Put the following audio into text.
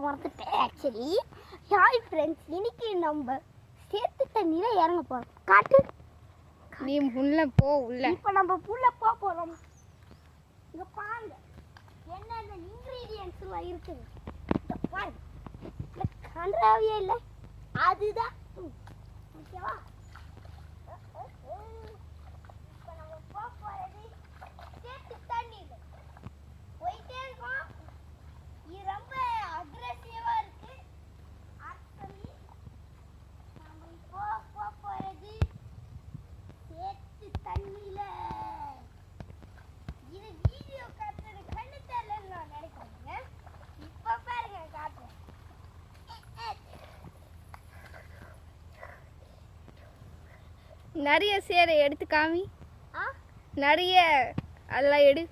மறந்துட்டேன் actually. Hi friends, இன்னைக்கு நம்ம சேத்து தண்ணியில் இறங்க போகிறோம். காட்டு நீ உள்ள போ. உள்ள இப்போ நம்ம உள்ள போகிறோம். இங்கே பாருங்க என்னென்ன இன்க்ரீடியன்ஸ்லாம் இருக்குது. இங்கே பாருங்க, இந்த கன்றாவியே இல்லை, அதுதான் ஓகேவா. இப்போ நம்ம போகிறது சேத்து தண்ணியில் போயிட்டே இருக்கோம். இது ரொம்ப அக்ரெசிவா இருக்கு. ஆக்சுவலி நம்ம இப்போ போறது சேத்து தண்ணியில. இது வீடியோ காட்டுறது கண்ணு தெரியலன்னு நான் நினைக்கிறேங்க. இப்போ பாருங்க காட்டுறேன். நிறைய சேரை எடுத்து காமி. ஆ நிறைய அதெல்லாம் எடு.